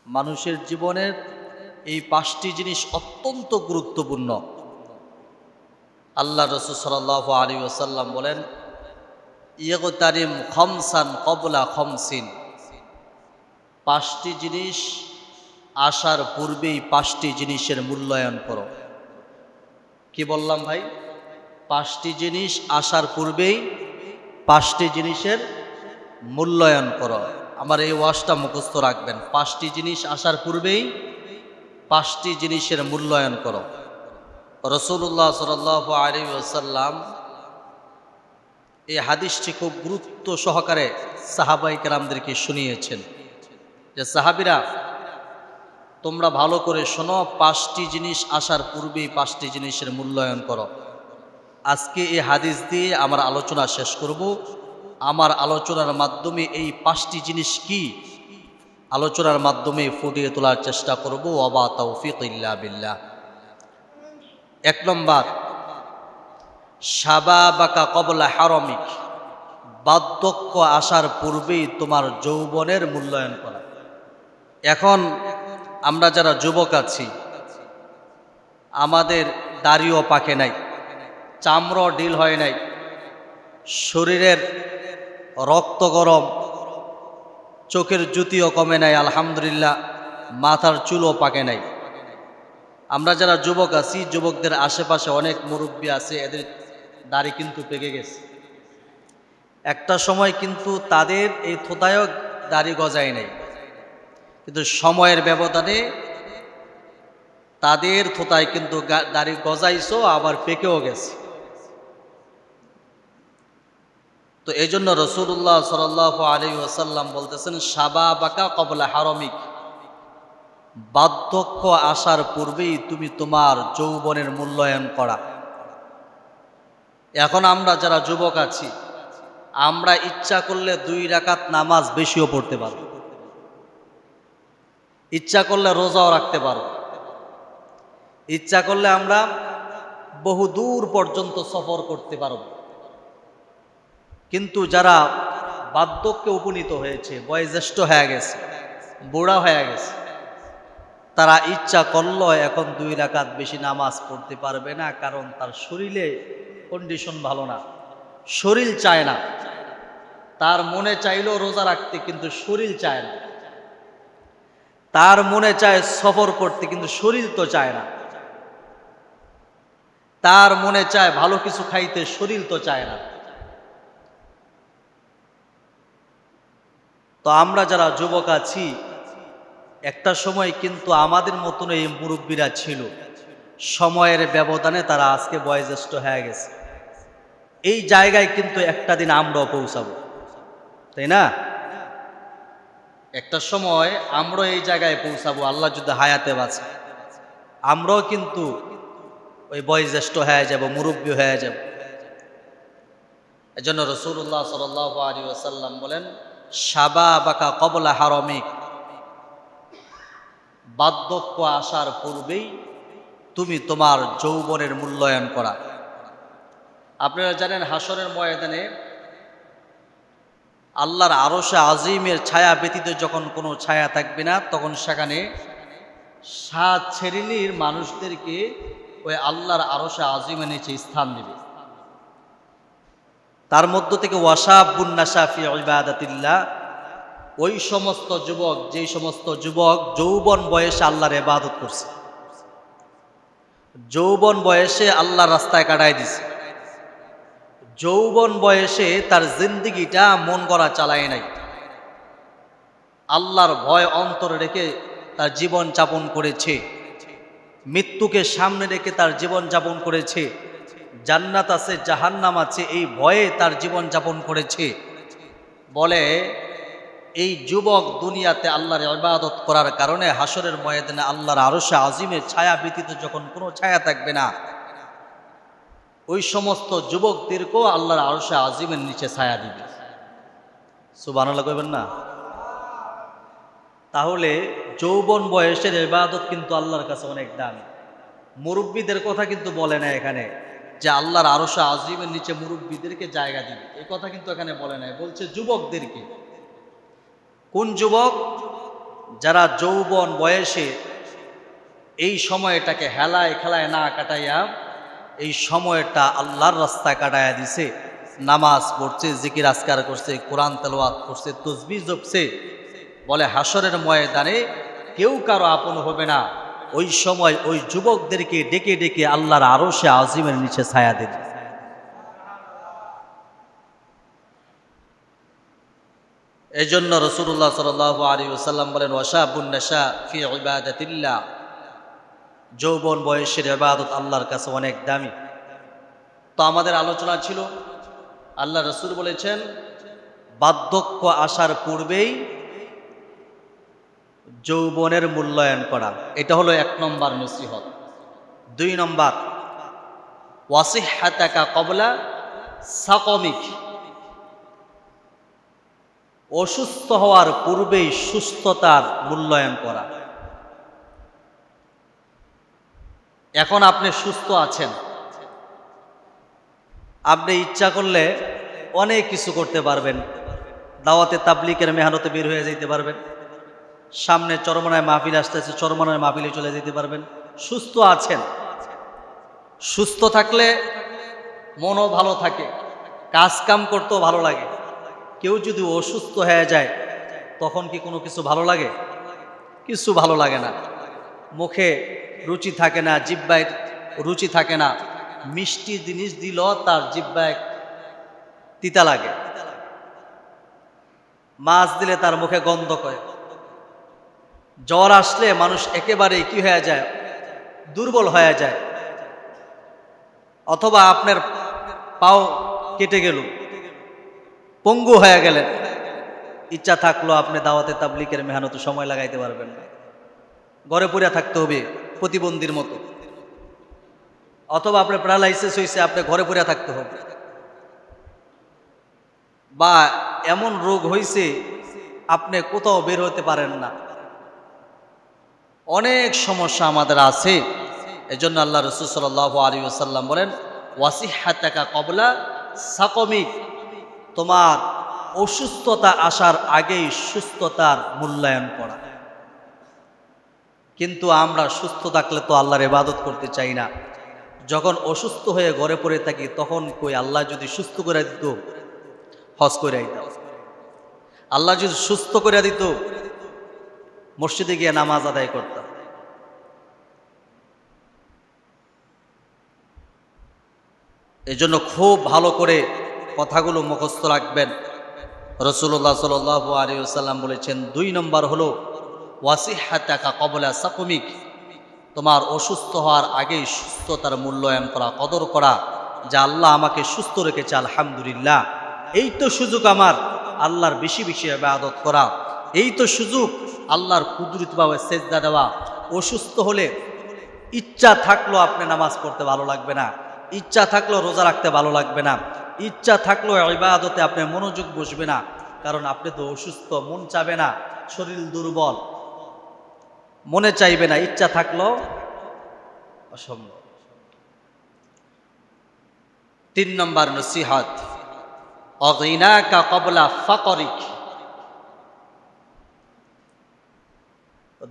মানুষের জীবনের এই 5টি জিনিস অত্যন্ত গুরুত্বপূর্ণ। আল্লাহ রাসূল সাল্লাল্লাহু আলাইহি ওয়াসাল্লাম বলেন, ইগতানিম খামসান ক্বাবলা খামসিন। 5টি জিনিস আসার পূর্বেই 5টি জিনিসের মূল্যায়ন করো। কি বললাম ভাই? 5টি জিনিস আসার পূর্বেই 5টি জিনিসের মূল্যায়ন করো। আমার এই ওয়াজটা মুখস্থ রাখবেন, 5টি জিনিস আসার পূর্বেই 5টি জিনিসের মূল্যায়ন করো। রাসূলুল্লাহ সাল্লাল্লাহু আলাইহি ওয়াসাল্লাম এই হাদিসটি খুব গুরুত্ব সহকারে সাহাবায়ে কেরামদেরকে শুনিয়েছেন যে, সাহাবীরা তোমরা ভালো করে শোনো, 5টি জিনিস আসার পূর্বেই 5টি জিনিসের মূল্যায়ন করো। আজকে এই হাদিস দিয়ে আমার আলোচনা শেষ করব। আমার আলোচনার মাধ্যমে এই 5টি জিনিস কি, আলোচনার মাধ্যমে ফুটিয়ে তোলার চেষ্টা করব। ওয়া তাওফীক ইল্লা বিল্লাহ। 1 নম্বর, শাবাবাকা ক্বাবলা হারামিক। বার্ধক্য আসার পূর্বেই তোমার যৌবনের মূল্যায়ন করা। এখন আমরা যারা যুবক আছি, আমাদের দাড়িও পাকে নাই, চামড়া ঢিল হয় নাই, শরীরের রক্ত গরম, চোখের জ্যোতিও কমে নাই, আলহামদুলিল্লাহ, মাথার চুলও পাকে নাই। আমরা যারা যুবক আছি, যুবকদের আশেপাশে অনেক মুরব্বী আছে, এদের দাড়ি কিন্তু পেকে গেছে। একটা সময় কিন্তু তাদের এই থোতায়ও দাড়ি গজায় নাই, কিন্তু সময়ের ব্যবধানে তাদের থোতায় কিন্তু দাড়ি গজাইছো, আবার পেকেও গেছে। তো এই জন্য রাসূলুল্লাহ সাল্লাল্লাহু আলাইহি ওয়াসাল্লাম বলতেছেন, শাবাবাকা ক্বাবলা হারামিক। বার্ধক্য আসার পূর্বেই তুমি তোমার যৌবনের মূল্যায়ন করা। এখন আমরা যারা যুবক আছি, আমরা ইচ্ছা করলে 2 রাকাত নামাজ বেশিও পড়তে পারব, ইচ্ছা করলে রোজাও রাখতে পারব, ইচ্ছা করলে আমরা বহু দূর পর্যন্ত সফর করতে পারব। কিন্তু যারা বার্ধক্যে উপনীত হয়েছে, বয়োজ্যেষ্ঠ হয়ে গেছে, বুড়া হয়ে গেছে, তারা ইচ্ছা করলো এখন 2 রাকাত বেশি নামাজ পড়তে পারবে না, কারণ তার শরীরে কন্ডিশন ভালো না, শরীর চায় না। তার মনে চাইলো রোজা রাখতে, কিন্তু শরীর চায় না। তার মনে চায় সফর করতে, কিন্তু শরীর তো চায় না। তার মনে চায় ভালো কিছু খাইতে, শরীর তো চায় না। তো আমরা যারা যুবক আছি, একটা সময় কিন্তু আমাদের মতন এই মুরব্বীরা ছিল, সময়ের ব্যবধানে তারা আজকে বয়োজ্যেষ্ঠ হয়ে গেছে। এই জায়গায় কিন্তু একটা দিন আমরাও পৌঁছাবো, তাই না? একটা সময় আমরা এই জায়গায় পৌঁছাবো, আল্লাহ যদি হায়াতে বাঁচে, আমরাও কিন্তু ওই বয়োজ্যেষ্ঠ হয়ে যাব, মুরব্বী হয়ে যাব। এজন্য রাসূলুল্লাহ সাল্লাল্লাহু আলাইহি ওয়াসাল্লাম বলেন, শাবাবাকা ক্বাবলা হারামিক। বার্ধক্য আসার পূর্বেই তুমি তোমার যৌবনের মূল্যায়ন করা। আপনারা জানেন, হাসরের ময়দানে আল্লাহর আরশে আজিমের ছায়া ব্যতীত যখন কোনো ছায়া থাকবে না, তখন সেখানে 7 শ্রেণীর মানুষদেরকে ওই আল্লাহর আরশে আজিমের নিচে স্থান দেবে। তার মধ্য থেকে ওয়াশাবুন নাশা ফি ইবাদাতিল্লাহ, ওই সমস্ত যুবক, যেই সমস্ত যুবক যৌবন বয়সে আল্লাহর ইবাদত করছে, যৌবন বয়সে আল্লাহর রাস্তায় কাটায় দিছে, যৌবন বয়সে তার জিন্দেগিটা মন গড়া চালায় নাই, আল্লাহর ভয় অন্তরে রেখে তার জীবন যাপন করেছে, মৃত্যুকে সামনে রেখে তার জীবন যাপন করেছে, জান্নাত আছে জাহান্নাম আছে এই ভয়ে তার জীবন যাপন করেছে। বলে এই যুবক দুনিয়াতে আল্লাহর ইবাদত করার কারণে হাসরের ময়দানে আল্লাহর আরশে আজিমের ছায়া ব্যতীত যখন কোনো ছায়া থাকবে না, ওই সমস্ত যুবকদেরকেও আল্লাহর আরশে আজিমের নিচে ছায়া দিবে। সুবহানাল্লাহ কইবেন না? তাহলে যৌবন বয়সের ইবাদত কিন্তু আল্লাহর কাছে অনেক দামি। মুরব্বীদের কথা কিন্তু বলে না এখানে যে আল্লাহর আরশে আজিমের নিচে মুরব্বীদেরকে জায়গা দিবে, এই কথা কিন্তু এখানে বলে নাই, বলছে যুবকদেরকে। কোন যুবক? যারা যৌবন বয়সে এই সময়টাকে হেলায় খেলায় না কাটাইয়া এই সময়টা আল্লাহর রাস্তায় কাটাইয়া দিছে, নামাজ পড়ছে, জিকির আজকার করছে, কোরআন তেলাওয়াত করছে, তাসবিহ জপছে, বলে হাসরের ময়দানে কেউ কারো আপন হবে না। ওই সময় ওই যুবকদেরকে ডেকে ডেকে আল্লাহর আরশে আজিমের নিচে ছায়া দেবে। এই জন্য রাসূলুল্লাহ সাল্লাল্লাহু আলাইহি ওয়াসাল্লাম বলেন, ওয়াশাবুন নাশা ফি ইবাদাতিল্লাহ, যৌবন বয়সের ইবাদত আল্লাহর কাছে অনেক দামি। তো আমাদের আলোচনা ছিল, আল্লাহ রাসূল বলেছেন বার্ধক্য আসার পূর্বেই যৌবনের মূল্যায়ন করা। এটা হলো 1 নম্বর নসিহত। 2 নম্বর, ওয়াসিহহাতাকা ক্বাবলা সাকমিক, অসুস্থ হওয়ার পূর্বেই সুস্থতার মূল্যায়ন করা। এখন আপনি সুস্থ আছেন, আপনি ইচ্ছা করলে অনেক কিছু করতে পারবেন। দাওয়াতে তাবলীগের মেহনতে বের হয়ে যেতে পারবেন, সামনে চরমনায় মাহফিল আসতেছে, চরমনায় মাহফিলে চলে যেতে পারবেন। সুস্থ আছেন। সুস্থ থাকলে মনও ভালো থাকে, কাজ কাম করতেও ভালো লাগে। কেউ যদি অসুস্থ হয়ে যায় তখন কি কোনো কিছু ভালো লাগে? কিছু ভালো লাগে না। মুখে রুচি থাকে না, জিহ্বায় রুচি থাকে না। মিষ্টি জিনিস দিল তার জিহ্বায় তিতা লাগে, মাছ দিলে তার মুখে গন্ধ করে। জ্বর আসলে মানুষ একেবারেই কি হয়ে যায়? দুর্বল হয়ে যায়। অথবা আপনার পাও কেটে গেল, পঙ্গু হয়ে গেলেন, ইচ্ছা থাকলো আপনি দাওয়াতে তাবলীগের মেহনতে সময় লাগাইতে পারবেন না, ঘরে পড়ে থাকতে হবে প্রতিবন্ধীর মতো। অথবা আপনার প্যারালাইসিস হয়েছে, আপনি ঘরে পড়ে থাকতে হবে। বা এমন রোগ হয়েছে আপনি কোথাও বের হতে পারেন না। অনেক সমস্যা আমাদের আছে। এজন্য আল্লাহ রাসূল সাল্লাল্লাহু আলাইহি ওয়াসাল্লাম বলেন, ওয়াসিহহাতাকা ক্বাবলা সাকমিক, তোমার অসুস্থতা আসার আগেই সুস্থতার মূল্যায়ন করা। কিন্তু আমরা সুস্থ থাকলে তো আল্লাহর ইবাদত করতে চাই না। যখন অসুস্থ হয়ে ঘরে পড়ে থাকি তখন কই আল্লাহ যদি সুস্থ করে দিত হজ করে আইতাম, আল্লাহ যদি সুস্থ করে দিত মসজিদে গিয়ে নামাজ আদায় করতাম। এই জন্য খুব ভালো করে কথাগুলো মুখস্থ রাখবেন। রাসূলুল্লাহ সাল্লাল্লাহু আলাইহি ওয়াসাল্লাম বলেছেন 2 নম্বর হলো ওয়াসিহহাতাকা ক্বাবলা সাকমিক, তোমার অসুস্থ হওয়ার আগেই সুস্থতার মূল্যায়ন করা, কদর করা, যে আল্লাহ আমাকে সুস্থ রেখেছে, আলহামদুলিল্লাহ। এই তো সুযোগ আমার আল্লাহর বেশি বেশি ইবাদত করা, এই তো সুযোগ আল্লাহর কুদরতভাবে সেজদা দেওয়া। অসুস্থ হলে ইচ্ছা থাকলেও আপনি নামাজ পড়তে ভালো লাগবে না, ইচ্ছা থাকলেও রোজা রাখতে ভালো লাগবে না, ইচ্ছা থাকলেও ইবাদতে আপনি মনোযোগ বসবে না, কারণ আপনি তো অসুস্থ। মন চাবে না, শরীর দুর্বল, মনে চাইবে না, ইচ্ছা থাকলেও অসম্ভব। 3 নম্বর নসিহত, অগিনাকা ক্বাবলা ফাকরিক,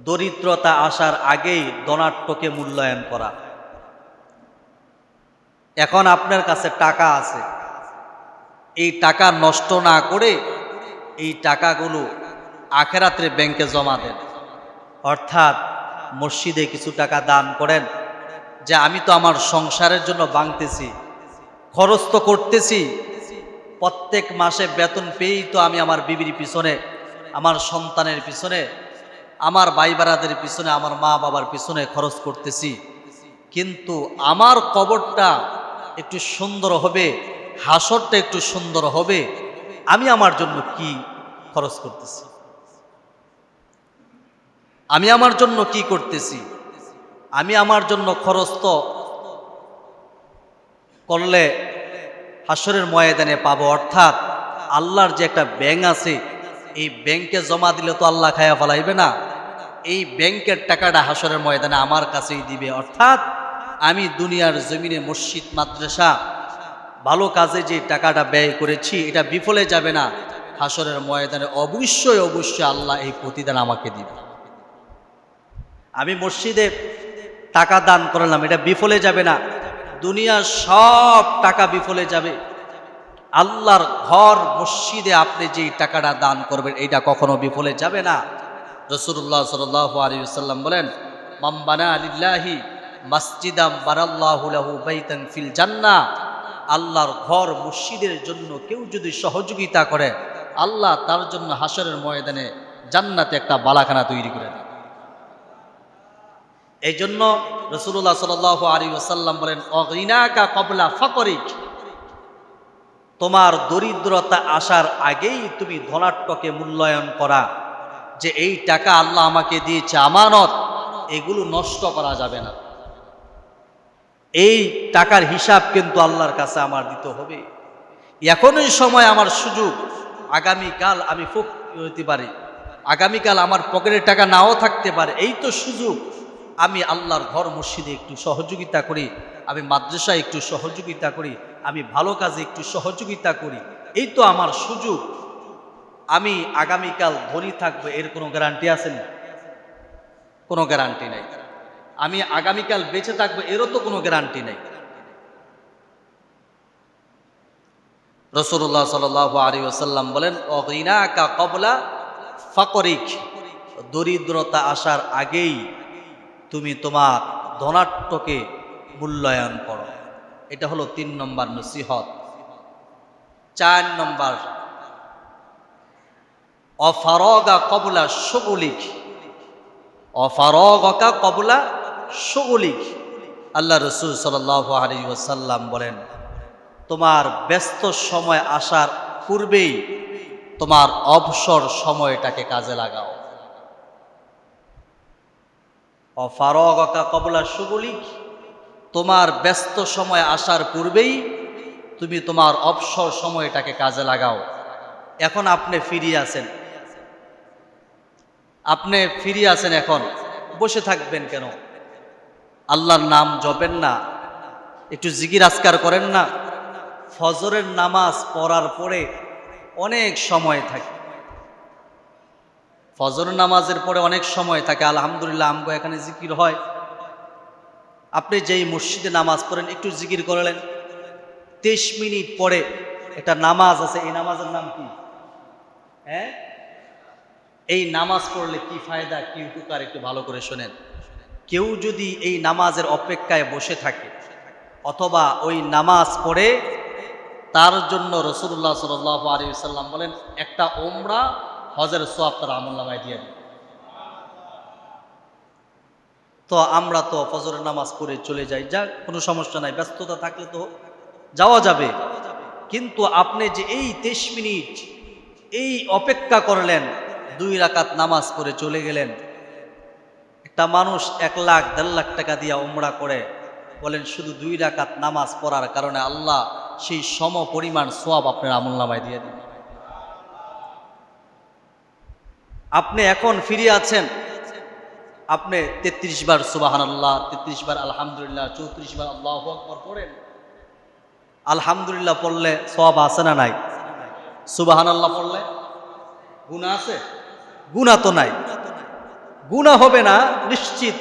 দরিদ্রতা আসার আগেই ধনাঢ্যকে মূল্যায়ন করা। এখন আপনার কাছে টাকা আছে, এই টাকা নষ্ট না করে এই টাকাগুলো আখিরাতের ব্যাংকে জমা দেন। অর্থাৎ মসজিদে কিছু টাকা দান করেন, যে আমি তো আমার সংসারের জন্য বাঁধতেছি, খরচ তো করতেছি, প্রত্যেক মাসে বেতন পেয়েই তো আমি আমার বিবির পিছনে, আমার সন্তানের পিছনে, আমার ভাই বারাদের পিছনে, আমার মা বাবার পিছনে খরচ করতেছি। কিন্তু আমার কবরটা একটু সুন্দর হবে, হাসরটা একটু সুন্দর হবে, আমি আমার জন্য কি খরচ করতেছি, আমি আমার জন্য কি করতেছি? আমি আমার জন্য খরচ তো করলে হাসরের ময়দানে পাবো। অর্থাৎ আল্লাহর যে একটা ব্যাংক আছে, এই ব্যাংকে জমা দিলে তো আল্লাহ খায়া ফেলাইবে না, এই ব্যাংকের টাকাটা হাসরের ময়দানে আমার কাছেই দিবে। অর্থাৎ আমি দুনিয়ার জমিনে মসজিদ মাদ্রাসা ভালো কাজে যে টাকাটা ব্যয় করেছি এটা বিফলে যাবে না, হাসরের ময়দানে অবশ্যই অবশ্যই আল্লাহ এই প্রতিদান আমাকে দিবে। আমি মসজিদে টাকা দান করলাম, এটা বিফলে যাবে না। দুনিয়ার সব টাকা বিফলে যাবে, আল্লাহর ঘর মসজিদে আপনি যেই টাকাটা দান করবেন এটা কখনো বিফলে যাবে না। রাসূলুল্লাহ সাল্লাল্লাহু আলাইহি ওয়াসাল্লাম বলেন, মান বানা লিল্লাহি মাসজিদাম বানাল্লাহু লাহু বাইতান ফিল জান্নাহ। আল্লাহর ঘর মসজিদের জন্য কেউ যদি সহযোগিতা করে, আল্লাহ তার জন্য হাসরের ময়দানে জান্নাতে একটা বালাখানা তৈরি করে দেন। এই জন্য রাসূলুল্লাহ সাল্লাল্লাহু আলাইহি ওয়াসাল্লাম বলেন, অগিনাকা ক্বাবলা ফাকরিক। তোমার দরিদ্রতা আসার আগেই তুমি ধনাঢ্যকে মূল্যায়ন করা, যে এই টাকা আল্লাহ আমাকে দিয়েছে আমানত, এগুলো নষ্ট করা যাবে না। এই টাকার হিসাব কিন্তু আল্লাহর কাছে আমার দিতে হবে। এখনই সময়, আমার সুযোগ, আগামীকাল আমি ফকির হতে পারি, আগামীকাল আমার পকেটের টাকা নাও থাকতে পারে। এই তো সুযোগ, আমি আল্লাহর ঘর মসজিদে একটু সহযোগিতা করি, আমি মাদ্রাসায় একটু সহযোগিতা করি, আমি ভালো কাজে একটু সহযোগিতা করি, এই তো আমার সুযোগ। আমি আগামীকাল ধনী থাকবো এর কোনো গ্যারান্টি আছে না? কোনো গ্যারান্টি নাই। আমি আগামীকাল বেঁচে থাকবো এরও তো কোনো গ্যারান্টি নাই। রাসূলুল্লাহ সাল্লাল্লাহু আলাইহি ওয়াসাল্লাম বলেন, অগিনাকা ক্বাবলা ফাকরিক। দরিদ্রতা আসার আগেই তুমি তোমার ধনাঢ্যকে মূল্যায়ন করো। এটা হলো 3 নম্বর নসিহত। 4 নম্বর, অফারগা ক্বাবলা শুগলিক। অফারগকা ক্বাবলা শুগলিক। আল্লাহ রাসূল সাল্লাল্লাহু আলাইহি ওয়াসাল্লাম বলেন, তোমার ব্যস্ত সময় আসার পূর্বেই তোমার অবসর সময়টাকে কাজে লাগাও। অফারগকা ক্বাবলা শুগলিক, তোমার ব্যস্ত সময় আসার পূর্বেই তুমি তোমার অবসর সময়টাকে কাজে লাগাও। এখন আপনি ফিরিয়ে আছেন, এখন বসে থাকবেন কেন? আল্লাহর নাম জপেন না? একটু জিকির আজকার করেন না? ফজরের নামাজ পড়ার পরে অনেক সময় থাকে, ফজর নামাজের পরে অনেক সময় থাকে। আলহামদুলিল্লাহ, আমগো এখানে জিকির হয়। আপনি যেই মসজিদে নামাজ পড়েন একটু জিকির করলেন, 23 মিনিট পরে একটা নামাজ আছে, এই নামাজের নাম কি? এই নামাজ পড়লে কি ফায়দা, কি উপকার, একটু ভালো করে শোনেন। কেউ যদি এই নামাজের অপেক্ষায় বসে থাকে অথবা ওই নামাজ পড়ে, তার জন্য রাসূলুল্লাহ সাল্লাল্লাহু আলাইহি ওয়াসাল্লাম বলেন, একটা উমরা হজের সওয়াব তার আমলনামায় দিয়ে দেন। তো আমরা তো ফজরের নামাজ পড়ে চলে যাই, যা কোনো সমস্যা নাই, ব্যস্ততা থাকলে তো যাওয়া যাবে। কিন্তু আপনি যে এই 23 মিনিট এই অপেক্ষা করলেন, 2 রাকাত নামাজ পড়ে চলে গেলেন। একটা মানুষ 1 লাখ 1.5 লাখ টাকা দিয়ে উমরা করে, বলেন শুধু 2 রাকাত নামাজ পড়ার কারণে আল্লাহ সেই সম পরিমাণ সওয়াব আপনার আমলনামায় দিয়ে দিবেন। আপনি এখন ফিরে আছেন, আপনি 33 বার সুবহানাল্লাহ, 33 বার আলহামদুলিল্লাহ, 34 বার আল্লাহু আকবার পড়েন। আলহামদুলিল্লাহ পড়লে সওয়াব আছে না নাই? সুবহানাল্লাহ পড়লে গুনাহ আছে? গুনাহ তো নাই। গুনাহ হবে না, নিশ্চিত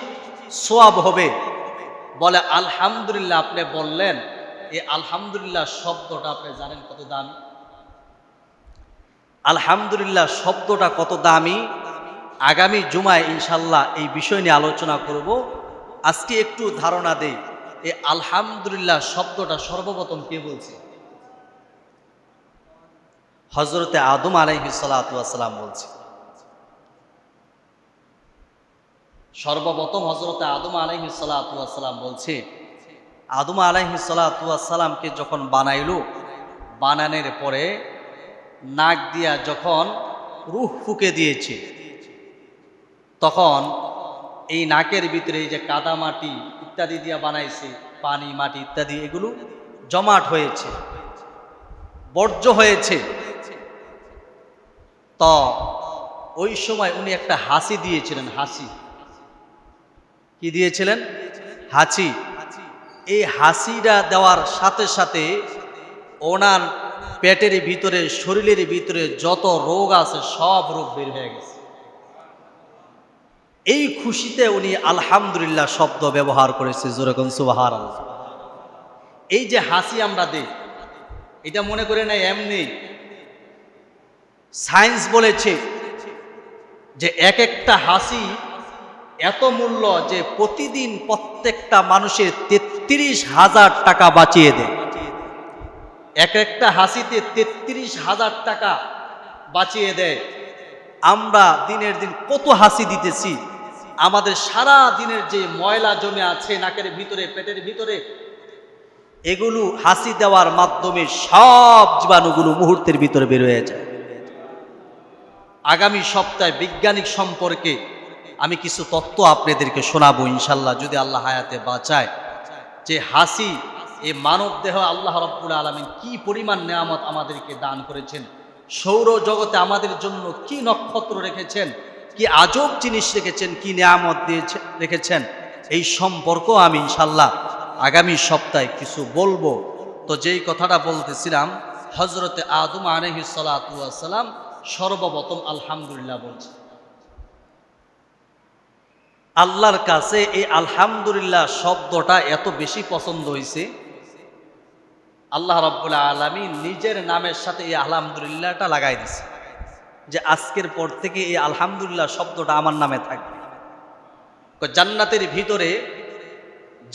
সওয়াব হবে। বলে আলহামদুলিল্লাহ আপনি বললেন, এই আলহামদুলিল্লাহ শব্দটা আপনি জানেন কত দামি? আলহামদুলিল্লাহ শব্দটা কত দামি? আগামী জুমায় ইনশাল্লাহ এই বিষয় নিয়ে আলোচনা করব। আজকে একটু ধারণা দেই, এই আলহামদুলিল্লাহ শব্দটা সর্বপ্রথম কে বলছে? হযরতে আদম আলাইহিস সালাতু ওয়াস সালাম বলছে। সর্বপ্রথম হযরতে আদম আলাইহিস সালাতু ওয়াস সালাম বলছে। আদম আলাইহিস সালাতু ওয়াস সালামকে যখন বানাইলো, বানানোর পরে নাক দিয়া যখন রূহ ফুঁকে দিয়েছে, তখন এই নাকের ভিতরে এই যে কাদা মাটি ইত্যাদি দিয়া বানাইছে, পানি মাটি ইত্যাদি, এগুলো জমাট হয়েছে, বর্জ্য হয়েছে। তো ওই সময় উনি একটা হাসি দিয়েছিলেন। হাসি কি দিয়েছিলেন? হাসি। এই হাসিটা দেওয়ার সাথে সাথে ওনার পেটের ভিতরে, শরীরের ভিতরে যত রোগ আছে সব রোগ বের হয়ে গেছে। এই খুশিতে উনি আলহামদুলিল্লাহ শব্দ ব্যবহার করেছে, যেরকম সুবহানাল্লাহ। এই যে হাসি আমরা দেই, এটা মনে করে না এমনি। সায়েন্স বলেছে যে এক একটা হাসি এত মূল্য যে প্রতিদিন প্রত্যেকটা মানুষের 33,000 টাকা বাঁচিয়ে দেয়। এক একটা হাসিতে 33,000 টাকা বাঁচিয়ে দেয়। আমরা দিনের দিন কত হাসি দিতেছি, আমাদের সারা দিনের যে ময়লা জমে আছে নাকের ভিতরে, পেটের ভিতরে, এগুলো হাসি দেওয়ার মাধ্যমে সব জীবাণুগুলো মুহূর্তের ভিতরে বের হয়ে যায়। আগামী সপ্তাহে বিজ্ঞানিক সম্পর্কে আমি কিছু তথ্য আপনাদেরকে শোনাবো ইনশাল্লাহ, যদি আল্লাহ হায়াতে বাঁচায়। যে হাসি, এই মানব দেহ আল্লাহ রাব্বুল আলামিন কি পরিমাণ নেয়ামত আমাদেরকে দান করেছেন, সৌর জগতে আমাদের জন্য কি নক্ষত্র রেখেছেন, কি আজব জিনিস রেখেছেন, কি নেয়ামত দিয়েছে রেখেছেন, এই সম্পর্ক আমি ইনশাল্লাহ আগামী সপ্তাহে কিছু বলবো। তো যেই কথাটা বলতেছিলাম, হযরতে আদম আলাইহিস সালাতু ওয়াস সালাম সর্বপ্রথম আলহামদুলিল্লাহ বলছে। আল্লাহর কাছে এই আলহামদুলিল্লাহ শব্দটা এত বেশি পছন্দ হয়েছে, আল্লাহ রাব্বুল আলামিন নিজের নামের সাথে এই আলহামদুলিল্লাহটা লাগাই দিছে, যে আজকের পর থেকে এই আলহামদুলিল্লাহ শব্দটা আমার নামে থাকবে। জান্নাতের ভিতরে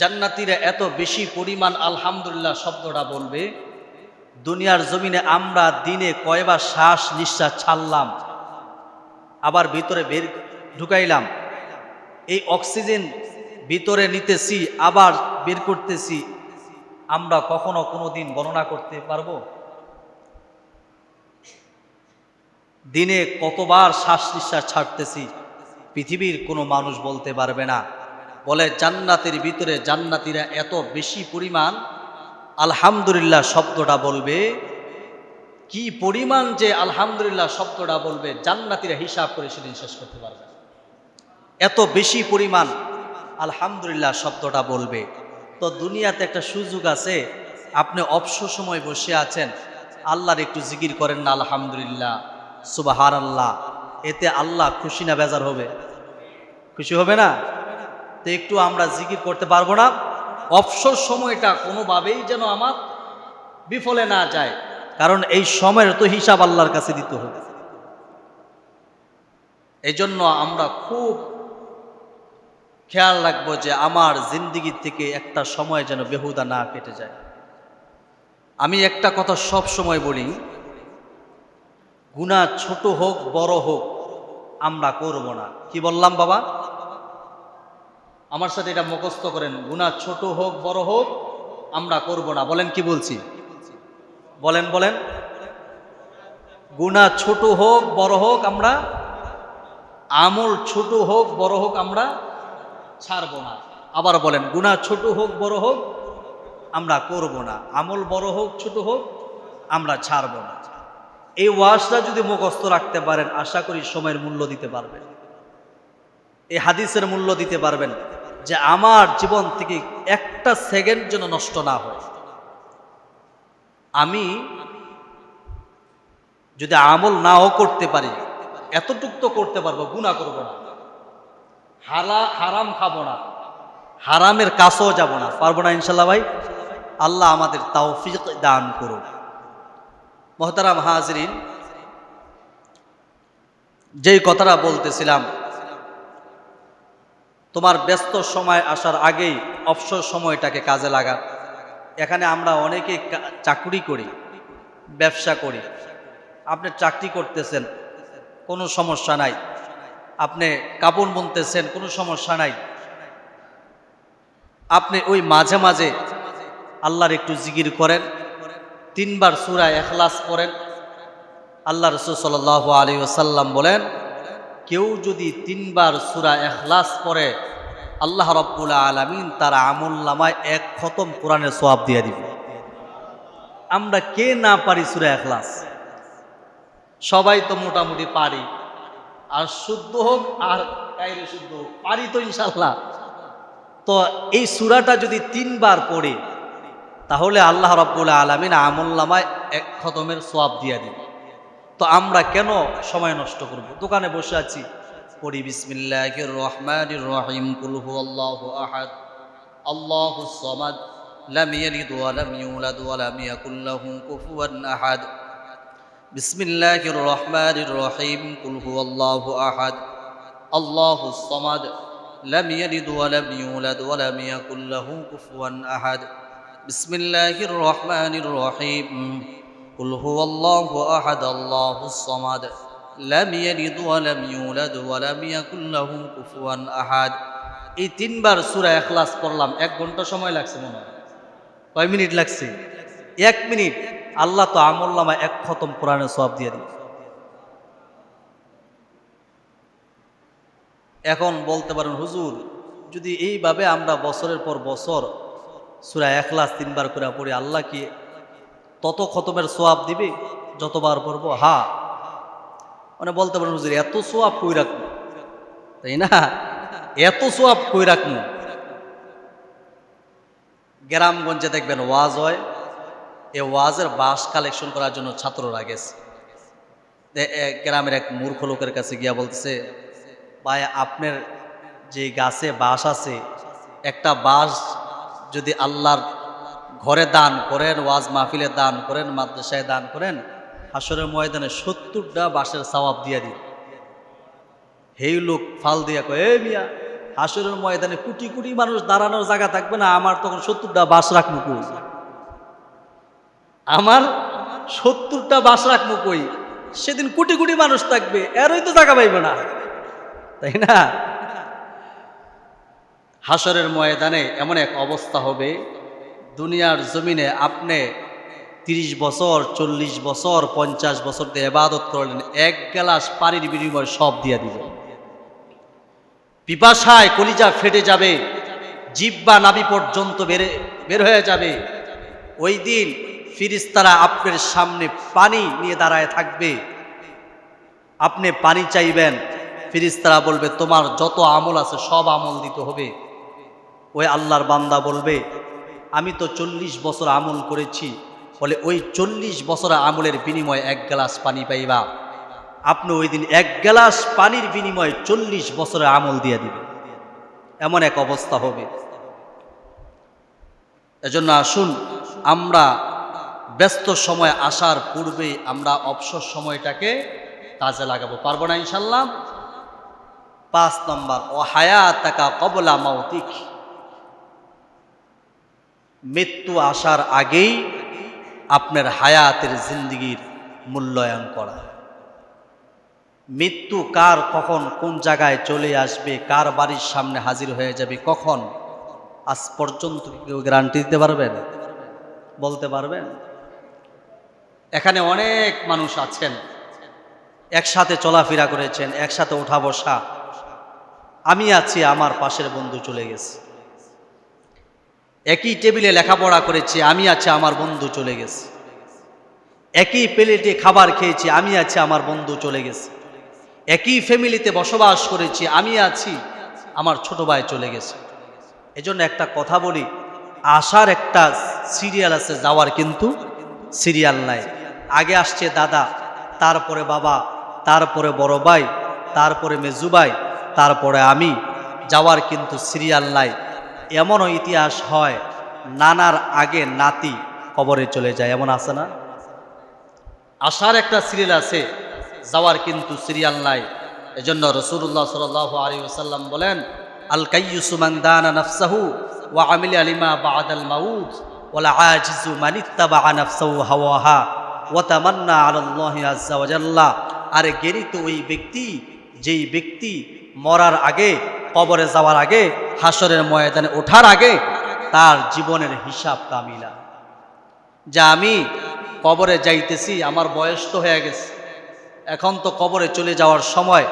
জান্নাতীরা এত বেশি পরিমাণ আলহামদুলিল্লাহ শব্দটা বলবে, দুনিয়ার জমিনে আমরা দিনে কয়বার শ্বাস নিঃশ্বাস ছাড়লাম, আবার ভিতরে বের ঢুকাইলাম, এই অক্সিজেন ভিতরে নিতেছি আবার বের করতেছি, আমরা কখনো কোনোদিন গণনা করতে পারবো? দিনে কতবার শ্বাস নিঃশ্বাস ছাড়তেছি পৃথিবীর কোনো মানুষ বলতে পারবে না। বলে জান্নাতের ভিতরে জান্নাতীরা এত বেশি পরিমাণ আলহামদুলিল্লাহ শব্দটা বলবে, কি পরিমাণ যে আলহামদুলিল্লাহ শব্দটা বলবে জান্নাতীরা হিসাব করে সেদিন শেষ করতে পারবে। এত বেশি পরিমাণ আলহামদুলিল্লাহ শব্দটা বলবে। তো দুনিয়াতে একটা সুযোগ আছে, আপনি অবসর সময় বসে আছেন, আল্লাহর একটু জিকির করেন না আলহামদুলিল্লাহ, সুবহানাল্লাহ, এতে আল্লাহ খুশি না বেজার হবে? খুশি হবে না? তো একটু আমরা জিকির করতে পারবো না? অবসর সময়টা কোনোভাবেই যেন আমার বিফলে না যায়, কারণ এই সময়ের তো হিসাব আল্লাহর কাছে দিতে হবে। এই জন্য আমরা খুব খেয়াল রাখবো যে আমার জিন্দিগি থেকে একটা সময় যেন বেহুদা না কেটে যায়। আমি একটা কথা সব সময় বলি, গুনাহ ছোট হোক বড় হোক আমরা করব না। কি বললাম বাবা? আমার সাথে এটা মুখস্থ করেন, গুনাহ ছোট হোক বড় হোক আমরা করব না। বলেন কি বলছি? বলেন বলেন। গুনাহ ছোট হোক বড় হোক আমরা, আমল ছোট হোক বড় হোক আমরা ছাড়ব না। আবার বলেন, গুনাহ ছোট হোক বড় হোক আমরা করব না, আমল বড় হোক ছোট হোক আমরা ছাড়ব না। এই ওয়াজটা যদি মুখস্থ রাখতে পারেন, আশা করি সময়ের মূল্য দিতে পারবেন, এই হাদিসের মূল্য দিতে পারবেন, যে আমার জীবন থেকে একটা সেকেন্ড যেন নষ্ট না হয়। আমি যদি আমল নাও করতে পারি, এতটুক তো করতে পারবো, গুনাহ করব না, হারাম খাবো না, হারামের কাছেও যাব না, পারবো না ইনশাল্লাহ ভাই? আল্লাহ আমাদের তৌফিক দান করুন। মুহতারাম হাজরিন, যেই কথাটা বলতেছিলাম, তোমার ব্যস্ত সময় আসার আগেই অবসর সময়টাকে কাজে লাগা। এখানে আমরা অনেকে চাকরি করি, ব্যবসা করি। আপনি চাকরি করতেছেন, কোনো সমস্যা নাই, আপনি কাপড় বুনতেছেন, কোনো সমস্যা নাই, আপনি ওই মাঝে মাঝে আল্লাহর একটু জিকির করেন, 3 বার সূরা ইখলাস পড়েন। আল্লাহ রাসূল সাল্লাল্লাহু আলাইহি ওয়াসাল্লাম বলেন, কেউ যদি 3 বার সূরা ইখলাস পড়ে, আল্লাহ রাব্বুল আলামিন তার আমলনামায় 1 খতম কোরআনের সওয়াব দিয়ে দিবে। আমরা কে না পারি সূরা ইখলাস? সবাই তো মোটামুটি পারি, আর শুদ্ধ হোক আর গায়রে শুদ্ধ হোক পারি তো ইনশাআল্লাহ। তো এই সূরাটা যদি 3 বার পড়ি, তাহলে আল্লাহ রাব্বুল আলামিন আমলনামায় 1 খতমের সওয়াব দিয়ে দিবে। তো আমরা কেন সময় নষ্ট করব? দোকানে বসে আছি, পড়ি বিসমিল্লাহির রহমানির রহিম কুল হুয়াল্লাহু আহাদ আল্লাহুস সামাদ লাম ইয়ালিদ ওয়া লাম ইউলাদ ওয়া লাম ইয়াকুল লাহু কুফুয়ান আহাদ বিসমিল্লাহির রহমানির রহিম কুল হুয়াল্লাহু আহাদ আল্লাহুস সামাদ লাম ইয়ালিদ ওয়া লাম ইউলাদ ওয়া লাম ইয়াকুল লাহু কুফুয়ান আহাদ বিসমিল্লাহির রহমানির রহিম কুল হুয়াল্লাহু আহাদ আল্লাহুস সামাদ লাম ইয়ালিদ ওয়া লাম ইউলাদ ওয়া লাম ইয়াকুল লাহু কুফুয়ান আহাদ। এই তিনবার সূরা ইখলাস পড়লাম, 1 ঘন্টা সময় লাগছে মনে হয়। কয় মিনিট লাগছে? 1 মিনিট। আল্লাহ তো আমলনামা 1 খতম কোরআনের সওয়াব দিয়ে দিবে। এখন বলতে পারেন হুজুর, যদি এইভাবে আমরা বছরের পর বছর সূরা ইখলাস 3 বার করে পড়ি, আল্লাহ কি তত খতমের সওয়াব দিবে যতবার পড়বো? হ্যাঁ। মানে বলতে পারেন হুজুর, এত সওয়াব কই রাখবো, তাই না? এত সওয়াব কই রাখবো? গ্রামগঞ্জে দেখবেন ওয়াজ হয়, এই ওয়াজের বাঁশ কালেকশন করার জন্য ছাত্ররা গেছে। গ্রামের এক মূর্খ লোকের কাছে গিয়া বলতেছে, ভাই আপনার যে গাছে বাঁশ আছে, একটা বাঁশ যদি আল্লাহর ঘরে দান করেন, ওয়াজ মাহফিলে দান করেন, মাদ্রাসায় দান করেন, হাসরের ময়দানে 70টা বাঁশের সওয়াব দিয়ে দিন। হেই লোক ফাল দিয়া কয়, এ মিয়া, হাসরের ময়দানে কোটি কোটি মানুষ দাঁড়ানোর জায়গা থাকবে না, আমার তখন 70টা বাঁশ রাখবো কই? আমার 70টা বাঁশ রাখবো কই? সেদিন কোটি কোটি মানুষ থাকবে, এরই তো জায়গা পাইবে না, তাই না? হাসরের ময়দানে এমন এক অবস্থা হবে, দুনিয়ার জমিনে আপনি 30 বছর, 40 বছর, 50 বছর দিয়ে ইবাদত করলেন, 1 গ্লাস পানির বিনিময়ে সব দিয়ে দিবেন। পিপাসায় কলিজা ফেটে যাবে, জিহ্বা নাভি পর্যন্ত বের হয়ে যাবে। ওই দিন ফেরেশতারা আপনার সামনে পানি নিয়ে দাঁড়ায় থাকবে, আপনি পানি চাইবেন, ফেরেশতারা বলবে তোমার যত আমল আছে সব আমল দিতে হবে। ওই আল্লাহর বান্দা বলবে আমি তো 40 বছর আমল করেছি, বলে ওই 40 বছরের আমলের বিনিময়ে 1 গ্লাস পানি পাইবা। আপনি ওই দিন 1 গ্লাস পানির বিনিময়ে 40 বছরের আমল দিয়ে দিবে, এমন এক অবস্থা হবে। এজন্য আসুন আমরা ব্যস্ত সময় আসার পূর্বেই আমরা অবসর সময়টাকে কাজে লাগাবো, পারবো না ইনশাল্লাহ? 5 নম্বর, ও হায়াতাকা ক্বাবলা মাউতিক, মৃত্যু আসার আগেই আপনার হায়াতের জিন্দেগির মূল্যায়ন করা। মৃত্যু কার কখন কোন জায়গায় চলে আসবে, কার বাড়ির সামনে হাজির হয়ে যাবে কখন, আজ পর্যন্ত কেউ গ্যারান্টি দিতে পারবেন? বলতে পারবেন? এখানে অনেক মানুষ আছেন, একসাথে চলাফেরা করেছেন, একসাথে ওঠা বসা। আমি আছি, আমার পাশের বন্ধু চলে গেছে। একই টেবিলে লেখাপড়া করেছি, আমি আছি, আমার বন্ধু চলে গেছে। একই প্লেটে খাবার খেয়েছি, আমি আছি, আমার বন্ধু চলে গেছে। একই ফ্যামিলিতে বসবাস করেছি, আমি আছি, আমার ছোট ভাই চলে গেছে। এজন্য একটা কথা বলি, আসার একটা সিরিয়াল আছে, যাওয়ার কিন্তু সিরিয়াল নাই। আগে আসছে দাদা, তারপরে বাবা, তারপরে বড় ভাই, তারপরে মেজু ভাই, তারপরে আমি। যাওয়ার কিন্তু সিরিয়াল নাই। এমনও ইতিহাস হয়, নানার আগে নাতি কবরে চলে যায়, এমন আছে না? আসার একটা সিরিয়াল আছে, যাওয়ার কিন্তু সিরিয়াল নাই। এজন্য রাসূলুল্লাহ সাল্লাল্লাহু আলাইহি ওয়াসাল্লাম বলেন, আল কাইয়্যিসু মান দানা নাফসাহু ওয়া আমিলা লিমা বা'দাল মাউত ওয়াল আজিজু মান ইত্তাবা নাফসাহু হাওয়াহা ওয়া তামান্না আলা আল্লাহি আযজা ওয়া জাল্লা। আরে জ্ঞানী তো ওই ব্যক্তি, যেই ব্যক্তি মরার আগে, কবরে যাওয়ার আগে, হাসরের ময়দানে ওঠার আগে তার জীবনের হিসাব কামিলা, যা আমি কবরে যাইতেছি, আমার বয়স তো হয়ে গেছে, এখন তো কবরে চলে যাওয়ার সময়,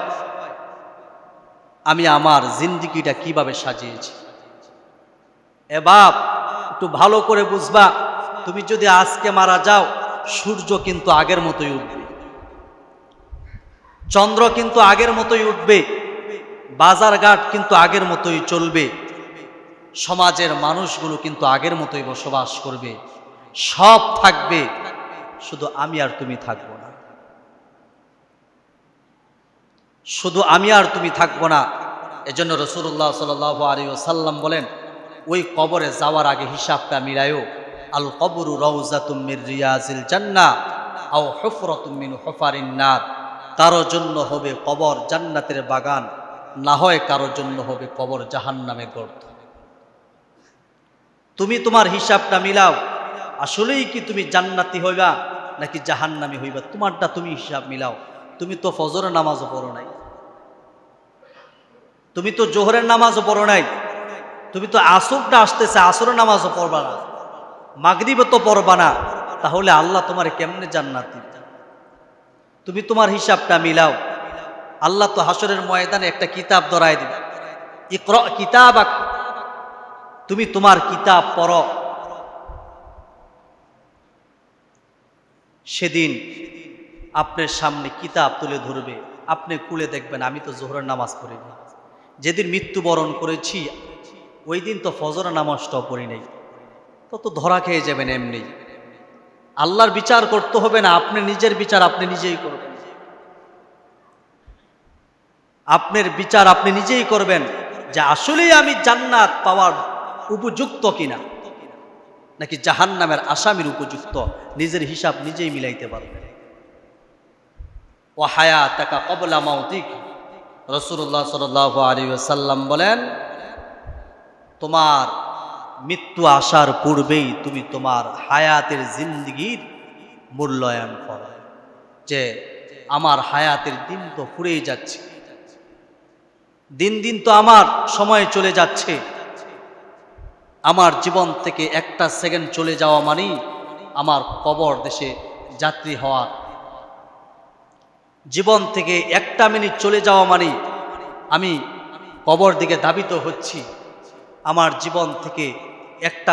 আমি আমার জিন্দেগিটা কিভাবে সাজিয়েছি। এ বাপ, একটু ভালো করে বুঝবা, তুমি যদি আজকে মারা যাও, সূর্য কিন্তু আগের মতোই উঠবে, চন্দ্র কিন্তু আগের মতোই উঠবে, বাজারঘাট কিন্তু আগের মতোই চলবে, সমাজের মানুষগুলো কিন্তু আগের মতোই বসবাস করবে, সব থাকবে, শুধু আমি আর তুমি থাকবো না। শুধু আমি আর তুমি থাকবো না। এজন্য রাসূলুল্লাহ সাল্লাল্লাহু আলাইহি ওয়াসাল্লাম বলেন, ওই কবরে যাওয়ার আগে হিসাবটা মিলায়ও। আল কবরু রাউযাতুম মির রিয়াজিল জান্নাহ আও হুফরাতুম মিন হুফারিন নার। কারো জন্য হবে কবর জান্নাতের বাগান, না হয় কারো জন্য হবে কবর জাহান্নামের গর্ত। তুমি তোমার হিসাবটা মিলাও, আসলেই কি তুমি জান্নাতি হইবা নাকি জাহান্নামী হইবা? তোমারটা তুমি হিসাব মিলাও। তুমি তো ফজরের নামাজও পড়ো নাই, তুমি তো জোহরের নামাজও পড়ো নাই, তুমি তো আসরটা আসতেছে আসরের নামাজও পড়বা না, মাগরিবও তো পড়বা না, তাহলে আল্লাহ তোমার কেমনে জান্নাত দিবে? তুমি তোমার হিসাবটা মিলাও। আল্লাহ তো হাসরের ময়দানে একটা কিতাব ধরায় দিবে, ইকরা কিতাবাক, তুমি তোমার কিতাব পড়ো। সেদিন আপনার সামনে কিতাব তুলে ধরবে, আপনি খুলে দেখবেন আমি তো জোহরের নামাজ পড়িনি। যেদিন মৃত্যুবরণ করেছি ওই দিন তো ফজরের নামাজটাও পড়ি নাই, তো ধরা খেয়ে যাবেন এমনি। আল্লাহর বিচার করতে হবে না, আপনি নিজের বিচার আপনি নিজেই করবেন। আপনার বিচার আপনি নিজেই করবেন যে আসলেই আমি জান্নাত পাওয়ার উপযুক্ত কিনা নাকি জাহান্নামের আসামির উপযুক্ত। নিজের হিসাব নিজেই মিলাইতে পারবেন। ও হায়াতাকা ক্বাবলা মাউতিক, রাসূলুল্লাহ সাল্লাল্লাহু আলাইহি ওয়াসাল্লাম বলেন, তোমার মৃত্যু আসার পূর্বেই তুমি তোমার হায়াতের জিন্দেগির মূল্যায়ন করো, যে আমার হায়াতের দিন তো ফুরিয়ে যাচ্ছে, দিন দিন তো আমার সময় চলে যাচ্ছে। আমার জীবন থেকে একটা সেকেন্ড চলে যাওয়া মানেই আমার কবর দেশে যাত্রী হওয়া। জীবন থেকে একটা মিনিট চলে যাওয়া মানেই আমি কবর দিকে ধাবিত হচ্ছি। আমার জীবন থেকে একটা